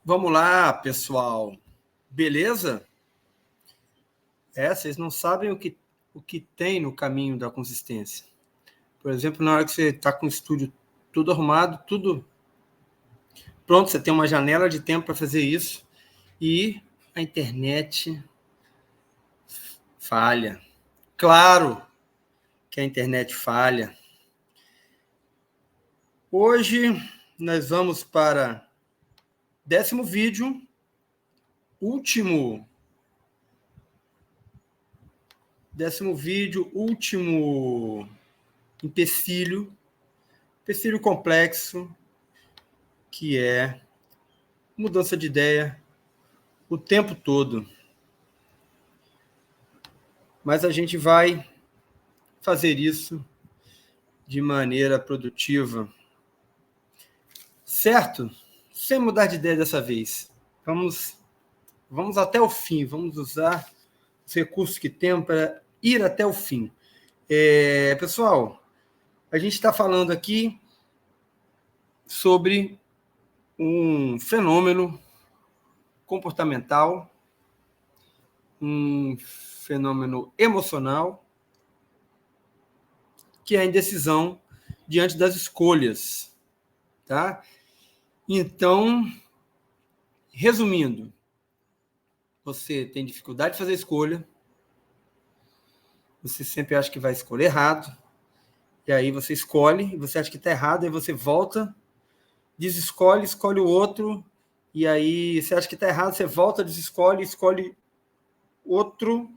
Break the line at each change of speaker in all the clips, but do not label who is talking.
Vamos lá, pessoal. Beleza? Vocês não sabem o que tem no caminho da consistência. Por exemplo, na hora que você está com o estúdio tudo arrumado, tudo pronto, você tem uma janela de tempo para fazer isso e a internet falha. Claro que a internet falha. Hoje nós vamos para 10º vídeo, último empecilho complexo, que é mudança de ideia o tempo todo. Mas a gente vai fazer isso de maneira produtiva. Certo? Sem mudar de ideia dessa vez. Vamos até o fim, vamos usar os recursos que temos para ir até o fim. Pessoal, a gente está falando aqui sobre um fenômeno comportamental, um fenômeno emocional, que é a indecisão diante das escolhas. Tá? Então, resumindo, você tem dificuldade de fazer escolha, você sempre acha que vai escolher errado, e aí você escolhe, e você acha que está errado, aí você volta, desescolhe, escolhe o outro, e aí você acha que está errado, você volta, desescolhe, escolhe outro,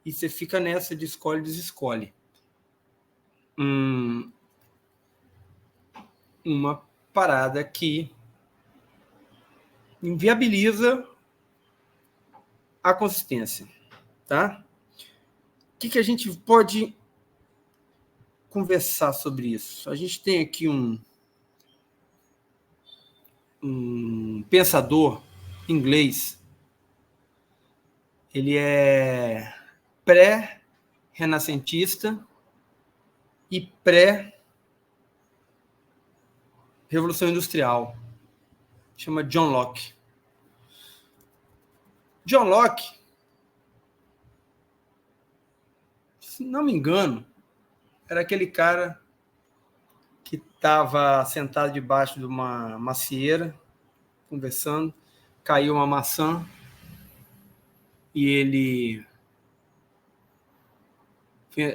e você fica nessa de escolhe, desescolhe. Uma parada que inviabiliza a consistência, tá? O que a gente pode conversar sobre isso? A gente tem aqui um pensador inglês, ele é pré-renascentista e pré-revolução industrial, chama John Locke. John Locke, se não me engano, era aquele cara que estava sentado debaixo de uma macieira, conversando, caiu uma maçã e ele,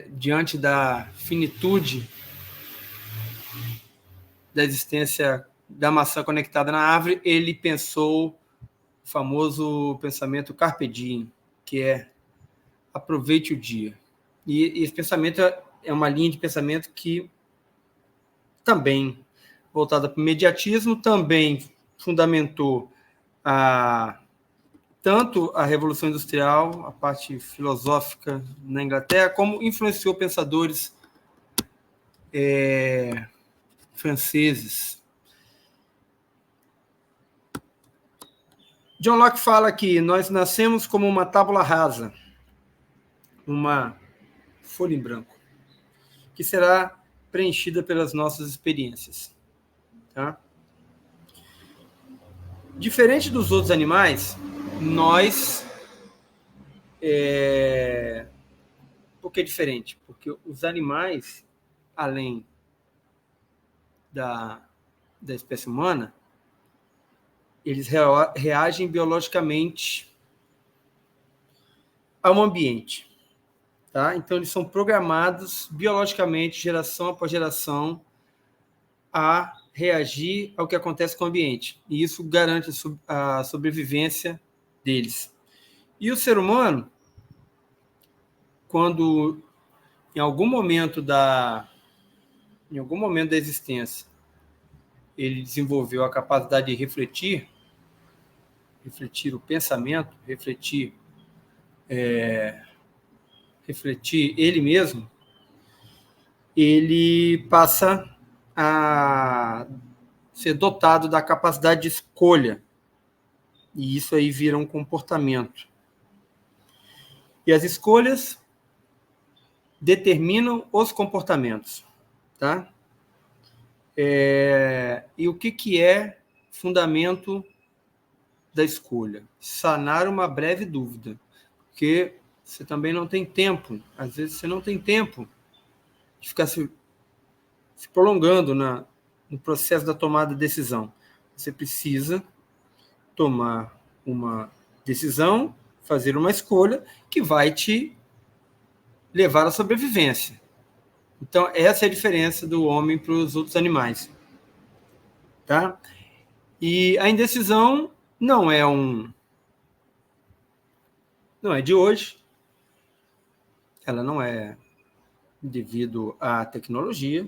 diante da finitude da existência da maçã conectada na árvore, ele pensou o famoso pensamento Carpe Diem, que é aproveite o dia. E esse pensamento é uma linha de pensamento que também voltada para o imediatismo, também fundamentou tanto a Revolução Industrial, a parte filosófica na Inglaterra, como influenciou pensadores franceses. John Locke fala que nós nascemos como uma tábula rasa, uma folha em branco, que será preenchida pelas nossas experiências. Tá? Diferente dos outros animais, nós... Por que diferente? Porque os animais, além da espécie humana, eles reagem biologicamente ao ambiente. Tá? Então, eles são programados biologicamente, geração após geração, a reagir ao que acontece com o ambiente. E isso garante a sobrevivência deles. E o ser humano, quando em algum momento da existência ele desenvolveu a capacidade de refletir o pensamento, refletir ele mesmo, ele passa a ser dotado da capacidade de escolha. E isso aí vira um comportamento. E as escolhas determinam os comportamentos. Tá? E o que é fundamento da escolha, sanar uma breve dúvida, porque você também não tem tempo, às vezes você não tem tempo de ficar se prolongando no processo da tomada de decisão. Você precisa tomar uma decisão, fazer uma escolha que vai te levar à sobrevivência. Então, essa é a diferença do homem para os outros animais. Tá? E a indecisão não é de hoje, ela não é devido à tecnologia,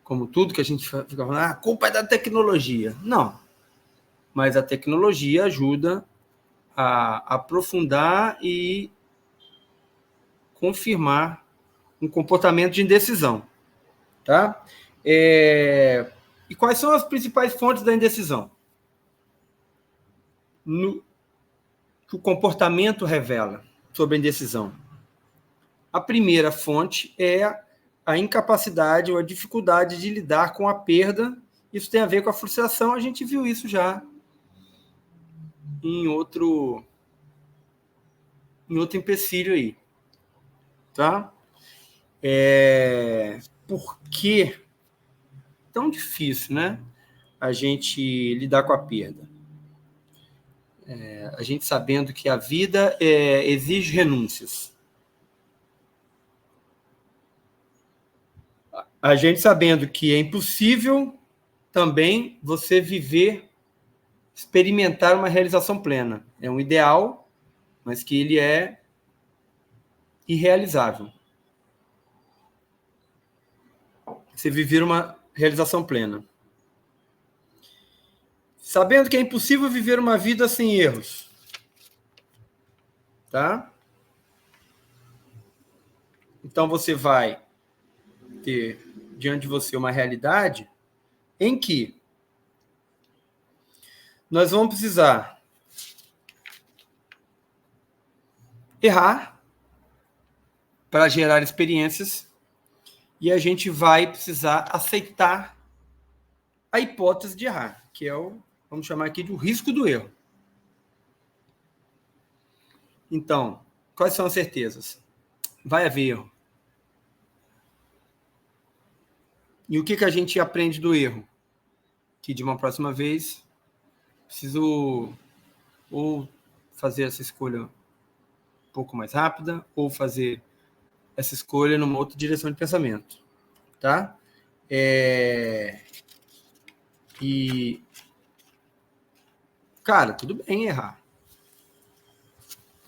como tudo que a gente fica falando, a culpa é da tecnologia. Não, mas a tecnologia ajuda a aprofundar e confirmar um comportamento de indecisão. Tá? E quais são as principais fontes da indecisão? Que o comportamento revela sobre a indecisão. A primeira fonte é a incapacidade ou a dificuldade de lidar com a perda. Isso tem a ver com a frustração, a gente viu isso já em outro empecilho aí. Tá? Por que tão difícil, né? A gente lidar com a perda? A gente sabendo que a vida exige renúncias. A gente sabendo que é impossível também você experimentar uma realização plena. É um ideal, mas que ele é irrealizável. Você viver uma realização plena. Sabendo que é impossível viver uma vida sem erros. Tá? Então você vai ter diante de você uma realidade em que nós vamos precisar errar para gerar experiências e a gente vai precisar aceitar a hipótese de errar, que é vamos chamar aqui de o risco do erro. Então, quais são as certezas? Vai haver erro. E o que a gente aprende do erro? Que de uma próxima vez preciso ou fazer essa escolha um pouco mais rápida ou fazer essa escolha numa outra direção de pensamento. Tá? E, cara, tudo bem errar.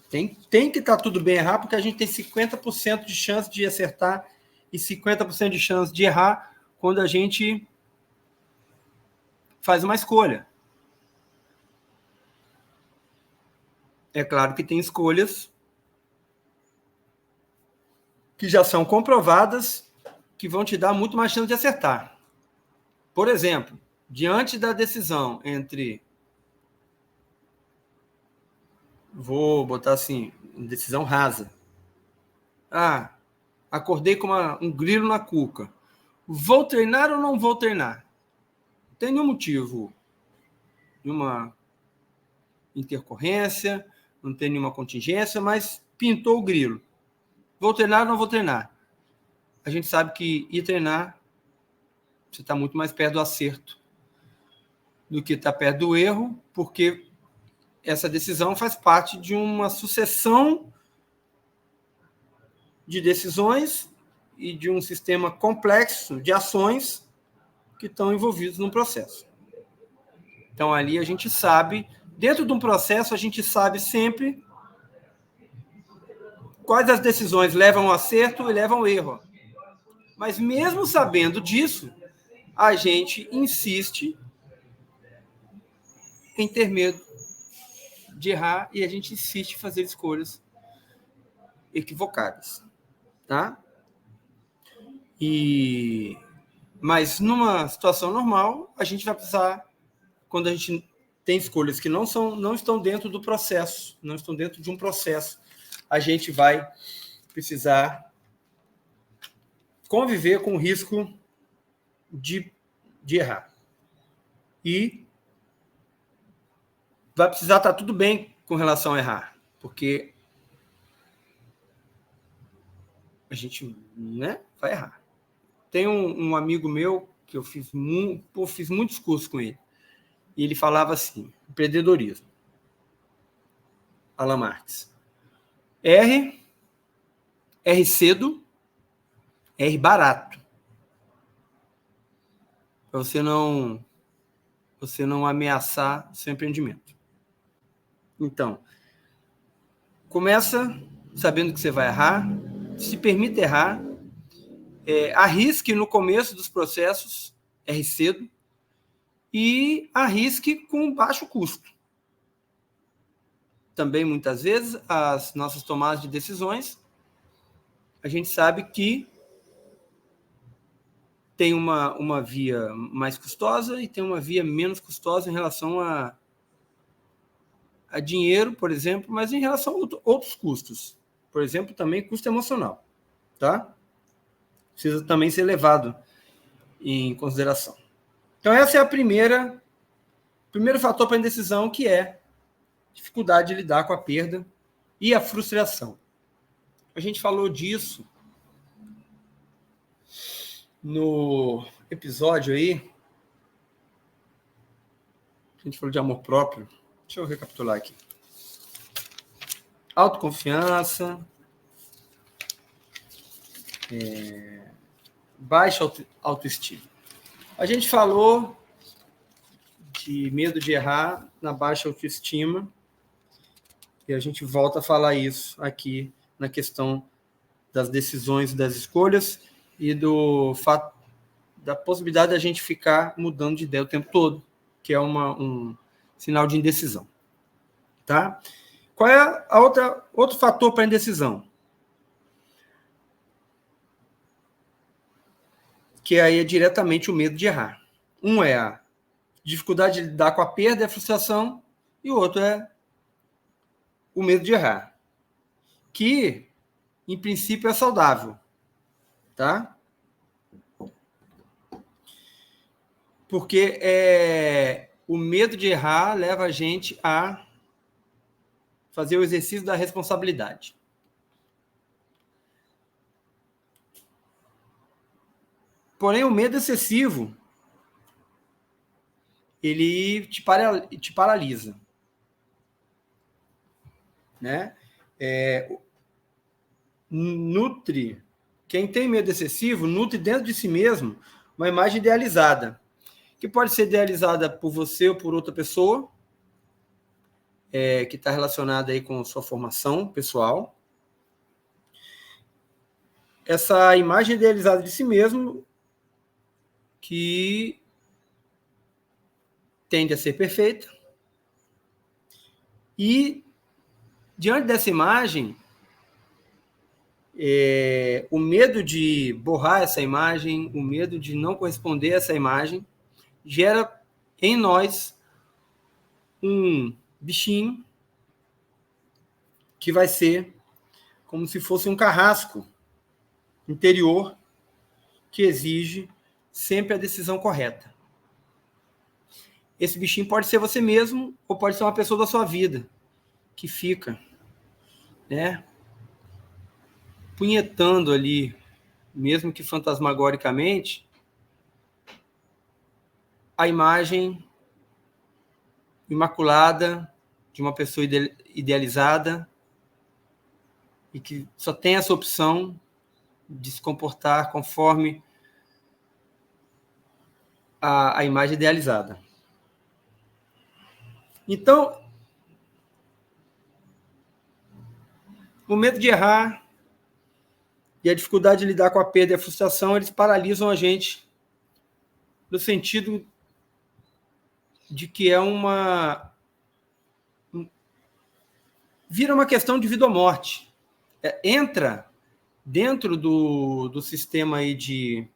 Tem que estar tudo bem errar, porque a gente tem 50% de chance de acertar e 50% de chance de errar quando a gente faz uma escolha. É claro que tem escolhas que já são comprovadas que vão te dar muito mais chance de acertar. Por exemplo, diante da decisão entre... Vou botar assim, decisão rasa. Acordei com um grilo na cuca. Vou treinar ou não vou treinar? Não tem nenhum motivo. Nenhuma intercorrência, não tem nenhuma contingência, mas pintou o grilo. Vou treinar ou não vou treinar? A gente sabe que ir treinar, você está muito mais perto do acerto do que está perto do erro, porque essa decisão faz parte de uma sucessão de decisões e de um sistema complexo de ações que estão envolvidos no processo. Então, ali a gente sabe, dentro de um processo, a gente sabe sempre quais as decisões levam ao acerto e levam ao erro. Mas mesmo sabendo disso, a gente insiste em ter medo de errar e a gente insiste em fazer escolhas equivocadas. Tá? Mas numa situação normal, a gente vai precisar, quando a gente tem escolhas que não estão dentro do processo, não estão dentro de um processo, a gente vai precisar conviver com o risco de errar. E vai precisar estar tudo bem com relação a errar, porque a gente, né, vai errar. Tem um amigo meu que eu fiz muitos cursos com ele, e ele falava assim, empreendedorismo, Alan Marx, R cedo, R barato, para você não ameaçar seu empreendimento. Então, começa sabendo que você vai errar, se permita errar, arrisque no começo dos processos, R cedo, e arrisque com baixo custo. Também, muitas vezes, as nossas tomadas de decisões, a gente sabe que tem uma via mais custosa e tem uma via menos custosa em relação a dinheiro, por exemplo, mas em relação a outros custos. Por exemplo, também custo emocional, tá? Precisa também ser levado em consideração. Então, essa é o primeiro fator para a indecisão, que é dificuldade de lidar com a perda e a frustração. A gente falou disso no episódio aí. A gente falou de amor próprio. Deixa eu recapitular aqui. Autoconfiança, baixa autoestima. A gente falou de medo de errar na baixa autoestima, e a gente volta a falar isso aqui na questão das decisões, das escolhas e do fato da possibilidade da gente ficar mudando de ideia o tempo todo, que é um sinal de indecisão. Tá? Qual é outro fator para a indecisão? Que aí é diretamente o medo de errar. Um é a dificuldade de lidar com a perda e a frustração, e o outro é o medo de errar, que, em princípio, é saudável. Tá? Porque o medo de errar leva a gente a fazer o exercício da responsabilidade. Porém, o medo excessivo, ele te paralisa. Né? Quem tem medo excessivo, nutre dentro de si mesmo uma imagem idealizada, que pode ser idealizada por você ou por outra pessoa, que está relacionada aí com a sua formação pessoal. Essa imagem idealizada de si mesmo, que tende a ser perfeita, e diante dessa imagem, o medo de borrar essa imagem, o medo de não corresponder a essa imagem, gera em nós um bichinho que vai ser como se fosse um carrasco interior que exige sempre a decisão correta. Esse bichinho pode ser você mesmo ou pode ser uma pessoa da sua vida que fica, né, punhetando ali, mesmo que fantasmagoricamente, a imagem imaculada de uma pessoa idealizada e que só tem essa opção de se comportar conforme a imagem idealizada. Então, o medo de errar e a dificuldade de lidar com a perda e a frustração, eles paralisam a gente no sentido de que vira uma questão de vida ou morte. Entra dentro do sistema aí de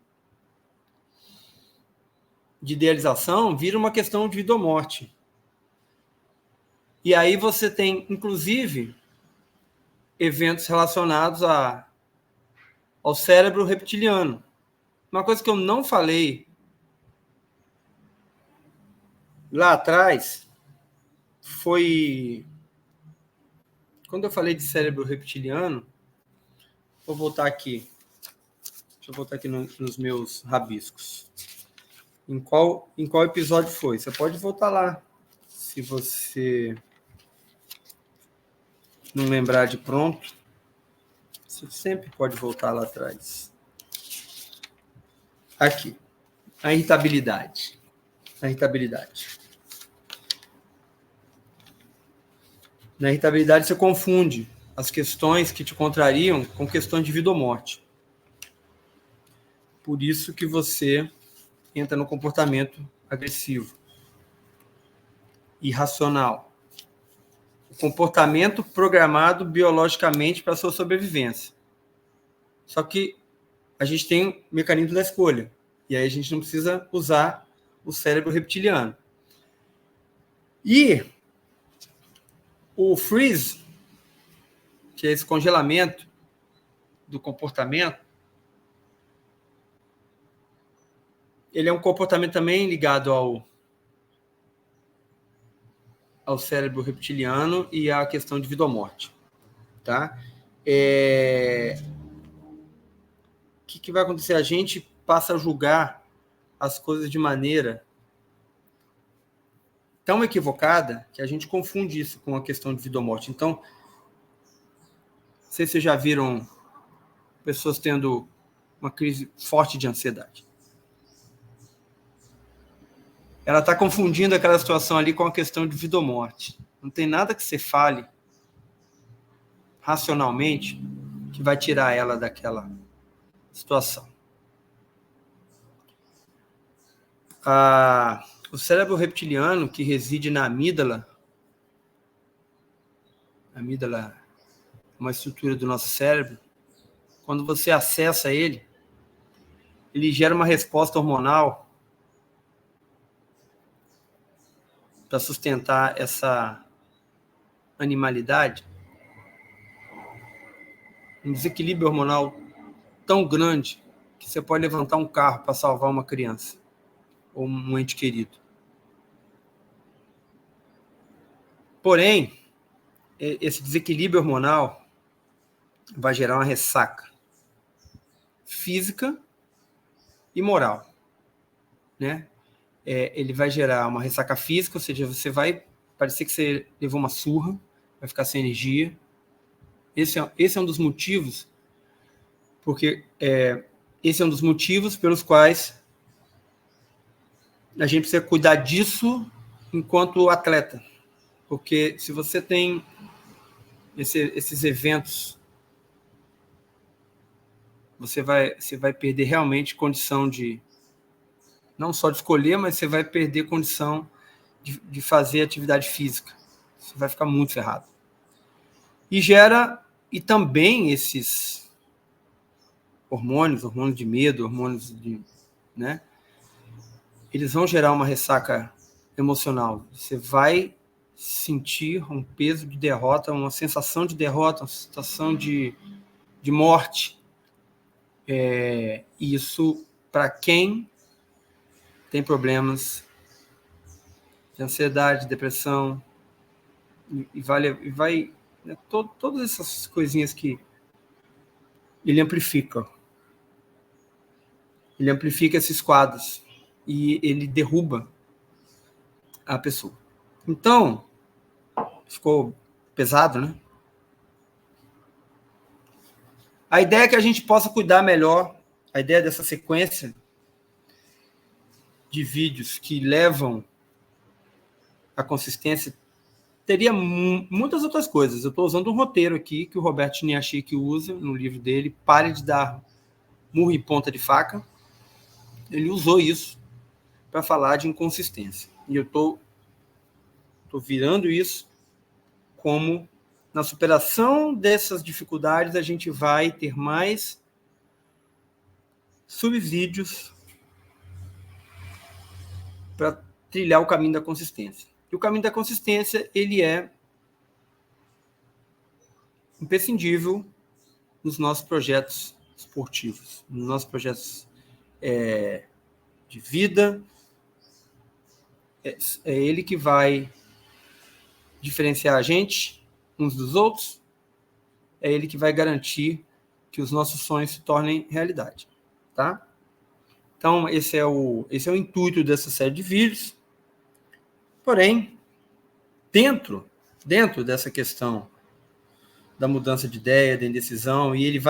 idealização, vira uma questão de vida ou morte. E aí você tem, inclusive, eventos relacionados ao cérebro reptiliano. Uma coisa que eu não falei lá atrás foi... Quando eu falei de cérebro reptiliano, vou voltar aqui. Deixa eu voltar aqui nos meus rabiscos. Em qual episódio foi? Você pode voltar lá, se você não lembrar de pronto. Você sempre pode voltar lá atrás. Aqui. A irritabilidade. Na irritabilidade, você confunde as questões que te contrariam com questões de vida ou morte. Por isso que você entra no comportamento agressivo, irracional. O comportamento programado biologicamente para a sua sobrevivência. Só que a gente tem um mecanismo da escolha. E aí a gente não precisa usar o cérebro reptiliano. E o freeze, que é esse congelamento do comportamento, ele é um comportamento também ligado ao cérebro reptiliano e à questão de vida ou morte. Tá? O que vai acontecer? A gente passa a julgar as coisas de maneira tão equivocada que a gente confunde isso com a questão de vida ou morte. Então, não sei se vocês já viram pessoas tendo uma crise forte de ansiedade. Ela está confundindo aquela situação ali com a questão de vida ou morte. Não tem nada que você fale racionalmente que vai tirar ela daquela situação. O cérebro reptiliano, que reside na amígdala, a amígdala é uma estrutura do nosso cérebro, quando você acessa ele gera uma resposta hormonal para sustentar essa animalidade, um desequilíbrio hormonal tão grande que você pode levantar um carro para salvar uma criança ou um ente querido. Porém, esse desequilíbrio hormonal vai gerar uma ressaca física e moral, né? Ele vai gerar uma ressaca física, ou seja, você vai parecer que você levou uma surra, vai ficar sem energia. Esse é um dos motivos, porque esse é um dos motivos pelos quais a gente precisa cuidar disso enquanto atleta. Porque se você tem esses eventos, você vai perder realmente condição de, não só de escolher, mas você vai perder condição de fazer atividade física. Você vai ficar muito ferrado. E também esses hormônios de medo, hormônios de, né? Eles vão gerar uma ressaca emocional. Você vai sentir um peso de derrota, uma sensação de derrota, uma sensação de morte. Isso, para quem tem problemas de ansiedade, depressão, e vai né, todas essas coisinhas que ele amplifica. Ele amplifica esses quadros e ele derruba a pessoa. Então, ficou pesado, né? A ideia é que a gente possa cuidar melhor, a ideia dessa sequência de vídeos que levam a consistência, teria muitas outras coisas. Eu estou usando um roteiro aqui que o Roberto Chiniachik usa no livro dele, Pare de Dar Murro em Ponta de Faca. Ele usou isso para falar de inconsistência. E eu estou virando isso como, na superação dessas dificuldades, a gente vai ter mais subsídios para trilhar o caminho da consistência. E o caminho da consistência, ele é imprescindível nos nossos projetos esportivos, nos nossos projetos de vida. É ele que vai diferenciar a gente uns dos outros, é ele que vai garantir que os nossos sonhos se tornem realidade, tá? Então, esse é o intuito dessa série de vídeos. Porém, dentro dessa questão da mudança de ideia, da indecisão, e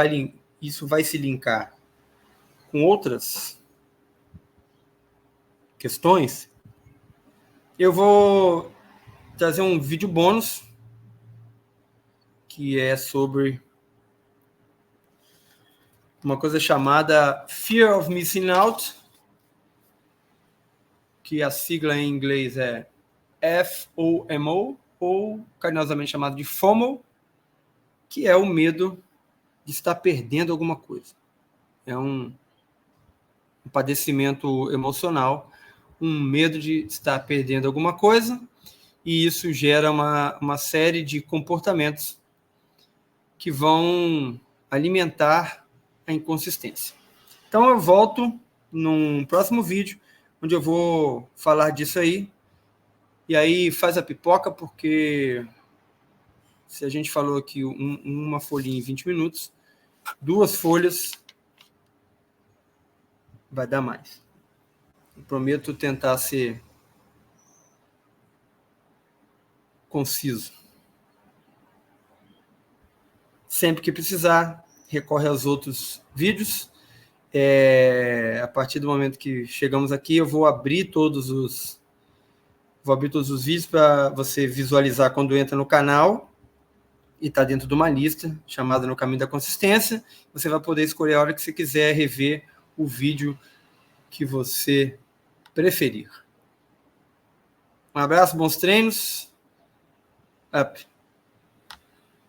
isso vai se linkar com outras questões, eu vou trazer um vídeo bônus que é sobre uma coisa chamada Fear of Missing Out, que a sigla em inglês é FOMO, ou carinhosamente chamado de FOMO, que é o medo de estar perdendo alguma coisa. É um padecimento emocional, um medo de estar perdendo alguma coisa, e isso gera uma série de comportamentos que vão alimentar a inconsistência. Então eu volto num próximo vídeo, onde eu vou falar disso aí, e aí faz a pipoca, porque se a gente falou aqui uma folhinha em 20 minutos, 2 folhas vai dar mais. Eu prometo tentar ser conciso. Sempre que precisar, recorre aos outros vídeos. A partir do momento que chegamos aqui, eu vou abrir todos os vídeos para você visualizar quando entra no canal, e está dentro de uma lista chamada No Caminho da Consistência. Você vai poder escolher a hora que você quiser rever o vídeo que você preferir. Um abraço, bons treinos. Up.